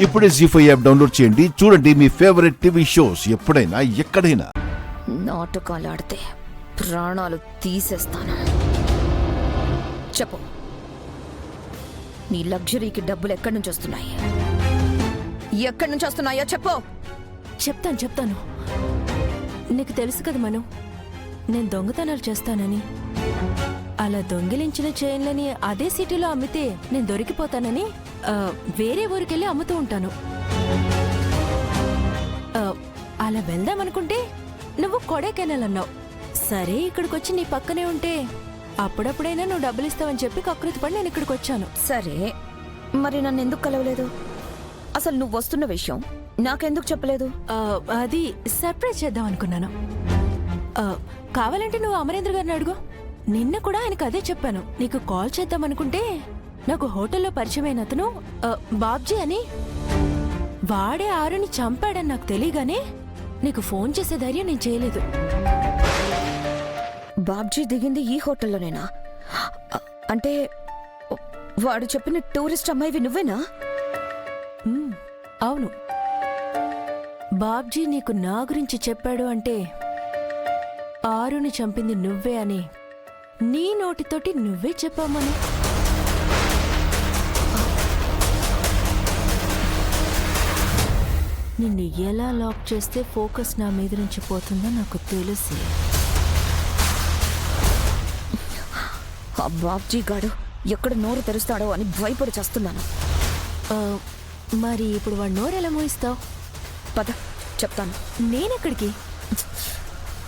ఇప్పుడే జీ5 app download చేయండి. చూడండి మీ ఫేవరెట్ టీవీ షోస్ ఎప్పుడైనా ఎక్కడైనా. నాటకాలు ఆడితే ప్రాణాలు తీసేస్తాను. చెప్పు, నీ లగ్జరీకి డబ్బులు ఎక్కడి నుంచి వస్తున్నాయి? ఎక్కడి నుంచి వస్తున్నాయో చెప్పు. చెప్తాను. నీకు తెలుసు కదా మను, నేను దొంగతనాలు చేస్తానని. అలా దొంగిలించిన చైన్లని అదే సిటీలో అమ్మితే నేను దొరికిపోతానని వేరే ఊరికెళ్ళి అమ్ముతూ ఉంటాను. అలా వెళ్దామనుకుంటే నువ్వు కొడైకెనాల్ అన్నావు. సరే, ఇక్కడికొచ్చి నీ పక్కనే ఉంటే అప్పుడప్పుడైనా నువ్వు డబ్బులు ఇస్తావని చెప్పి కకృతిపడి నేను ఇక్కడికి వచ్చాను. సరే, మరి నన్ను ఎందుకు కలవలేదు? అసలు నువ్వు వస్తున్న విషయం నాకెందుకు చెప్పలేదు? అది సర్ప్రైజ్ చేద్దాం అనుకున్నాను. కావాలంటే నువ్వు అమరేంద్ర గారిని అడుగు. నిన్న కూడా ఆయనకు అదే చెప్పాను. నీకు కాల్ చేద్దాం అనుకుంటే నాకు హోటల్లో పరిచయమైన అతను బాబ్జీ అని, వాడే ఆరుని చంపాడని నాకు తెలియగానే నీకు ఫోన్ చేసే ధైర్యం నేను చేయలేదు. బాబ్జీ దిగింది ఈ హోటల్లోనేనా? అంటే వాడు చెప్పిన టూరిస్ట్ అమ్మాయివి నువ్వేనా? అవును. బాబ్జీ నీకు నా గురించి చెప్పాడు అంటే ఆరుని చంపింది నువ్వే అని నీ నోటితోటి నువ్వే చెప్పామని. నిన్ను ఎలా లాక్ చేస్తే ఫోకస్ నా మీద నుంచి పోతుందో నాకు తెలుసు. ఆ బాబ్జీ గాడు ఎక్కడ నోరు తెరుస్తాడో అని భయపడి చేస్తున్నాను. మరి ఇప్పుడు వాడు నోరు ఎలా మోయిస్తావు? పద, చెప్తాను. నేనెక్కడికి?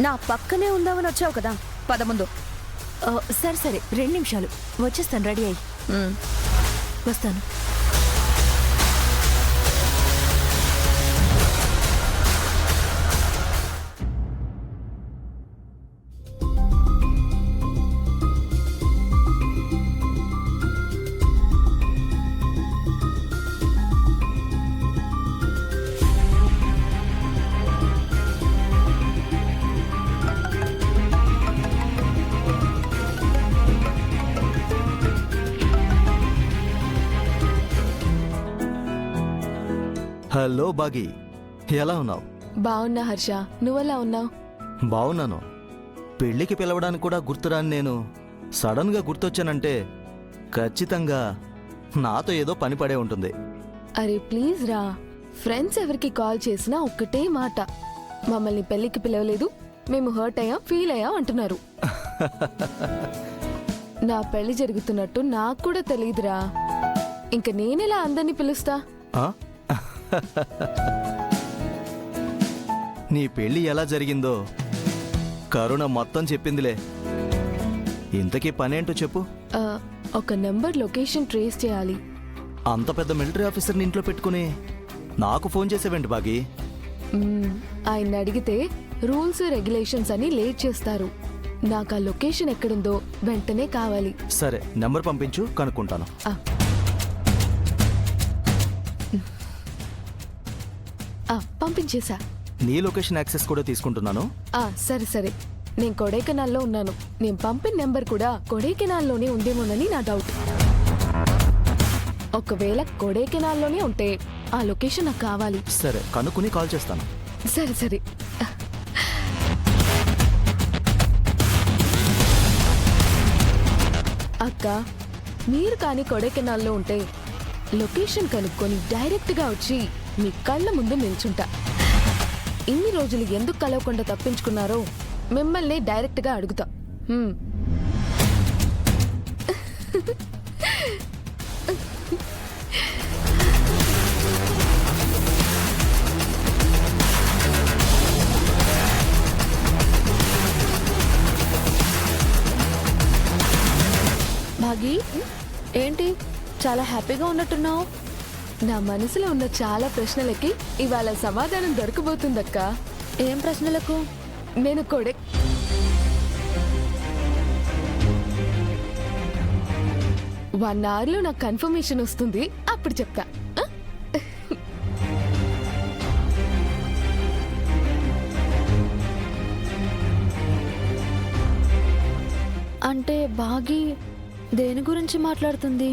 నా పక్కనే ఉందామని వచ్చావు కదా, పద ముందు. సరే 2 నిమిషాలు వచ్చేస్తాను. రెడీ అయ్యి వస్తాను. హలో బాగి, ఎలా ఉన్నావు? బాగున్నా హర్ష, నువ్వెలా ఉన్నావు? బాగున్నాను. పెళ్లికి పిలవడానికి కూడా గుర్తురాని నేను సడన్గా గుర్తొచ్చానంటే ఖచ్చితంగా నాతో ఏదో పని పడే ఉంటుంది. అరే ప్లీజ్ రా. ఫ్రెండ్స్ ఎవరికి కాల్ చేసినా ఒక్కటే మాట, మమ్మల్ని పెళ్లికి పిలవలేదు, మేము హర్ట్ అయ్యాం, ఫీల్ అయ్యాం అంటున్నారు. నా పెళ్లి జరుగుతున్నట్టు నాకు కూడా తెలియదురా. ఇంక నేనెలా అందరినీ పిలుస్తా? నీ పెళ్లి ఎలా జరిగిందో కరుణ మొత్తం చెప్పిందిలే. ఇంతకీ పనేంటో చెప్పు. ఒక నెంబర్ లొకేషన్ ట్రేస్ చేయాలి. అంత పెద్ద మిలిటరీ ఆఫీసర్ని ఇంట్లో పెట్టుకుని నాకు ఫోన్ చేసేవేంటి బాగి? ఆయన అడిగితే రూల్స్ రెగ్యులేషన్స్ అని లేట్ చేస్తారు. నాకు ఆ లొకేషన్ ఎక్కడుందో వెంటనే కావాలి. సరే, నెంబర్ పంపించు, కనుక్కుంటాను. పంపించేశా. నీ లొకేషన్ యాక్సెస్ కూడా తీసుకుంటున్నాను. సరే, నేను కొడైకెనాల్లో ఉన్నాను. నేను పంపిన నెంబర్ కూడా కొడైకెనాల్లోనే ఉందేమోనని నా డౌట్. ఒకవేళ కొడైకెనాల్లోనే ఉంటే ఆ లొకేషన్ నాకు కావాలి. సరే, కనుక్కుని కాల్ చేస్తాను. సరే. అక్క, మీరు కానీ కొడైకెనాల్లో ఉంటే లొకేషన్ కనుక్కొని డైరెక్ట్గా వచ్చి మీ కళ్ళ ముందు నిల్చుంటా. ఇన్ని రోజులు ఎందుకు కలవకుండా తప్పించుకున్నారో మిమ్మల్ని డైరెక్ట్గా అడుగుతా. భాగి, ఏంటి చాలా హ్యాపీగా ఉన్నట్టున్నావు? నా మనసులో ఉన్న చాలా ప్రశ్నలకి ఇవాళ సమాధానం దొరకబోతుందక్క. ఏం ప్రశ్నలకు? నేను 1 అవర్లో నాకు కన్ఫర్మేషన్ వస్తుంది, అప్పుడు చెప్తా. అంటే బాగి దేని గురించి మాట్లాడుతుంది?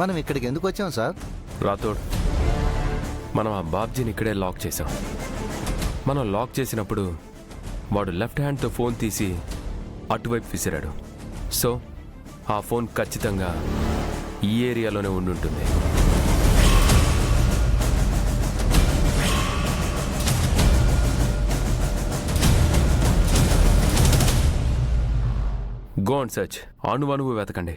మనం ఇక్కడికి ఎందుకు వచ్చాం సార్? రాథోడ్, మనం ఆ బాబ్జీని ఇక్కడే లాక్ చేసాం. మనం లాక్ చేసినప్పుడు వాడు లెఫ్ట్ హ్యాండ్తో ఫోన్ తీసి అటువైపు విసిరాడు. సో ఆ ఫోన్ ఖచ్చితంగా ఈ ఏరియాలోనే ఉండుంటుంది. Go and search. అణువణువు వెతకండి.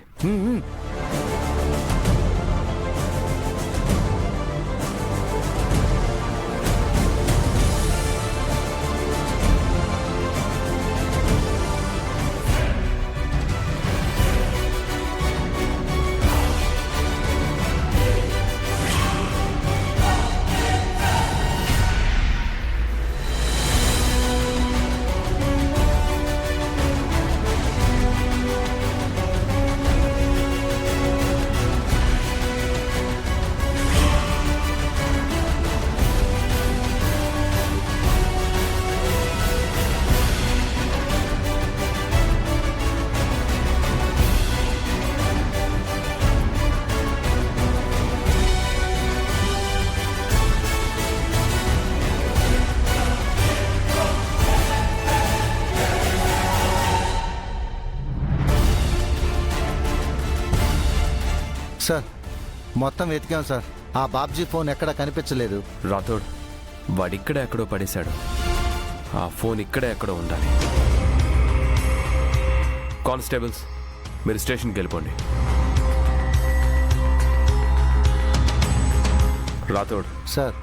సార్, మొత్తం వెతికాం సార్. ఆ బాబ్జీ ఫోన్ ఎక్కడా కనిపించలేదు. రాథోడ్, వాడిక్కడే ఎక్కడో పడేశాడు. ఆ ఫోన్ ఇక్కడే ఎక్కడో ఉండాలి. కానిస్టేబుల్స్, మీరు స్టేషన్కి వెళ్ళిపోండి. రాథోడ్ సార్,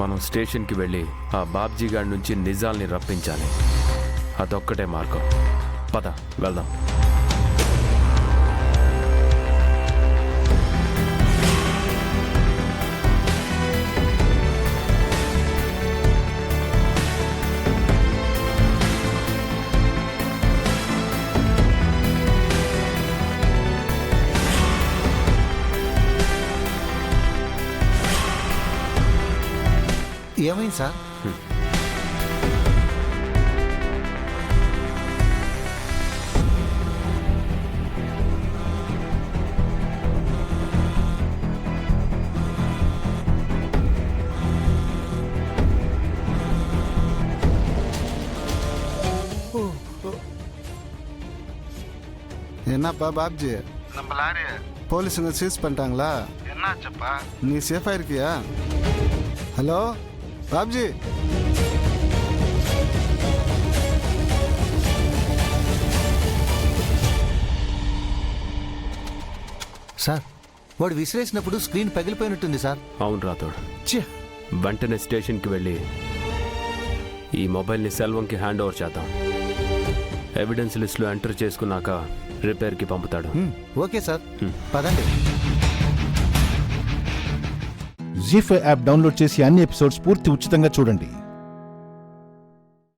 మనం స్టేషన్కి వెళ్ళి ఆ బాబ్జీ గాడి నుంచి నిజాల్ని రప్పించాలి. అదొక్కటే మార్గం. పద, వెళ్దాం. ఏమైంది సార్? என்னப்பா பாப்ஜி, நம்ம லாரி போலீஸுங்க சீஸ் பண்ணிட்டாங்களா? என்னாச்சப்பா? நீ சேஃபா இருக்கியா? ஹலோ பாப்ஜி, సార్, వాడు విసిరేసినప్పుడు స్క్రీన్ పగిలిపోయినట్టుంది సార్. అవును రాథోడ్, ఛీ! వెంటనే స్టేషన్కి వెళ్ళి ఈ మొబైల్ని సెల్వంకి హ్యాండ్ ఓవర్ చేద్దాం. ఎవిడెన్స్ లిస్ట్లో ఎంటర్ చేసుకున్నాక రిపేర్కి పంపుతాడు. ఓకే సార్, పదండి. జీ5 యాప్ డౌన్లోడ్ చేసి అన్ని ఎపిసోడ్స్ పూర్తి ఉచితంగా చూడండి.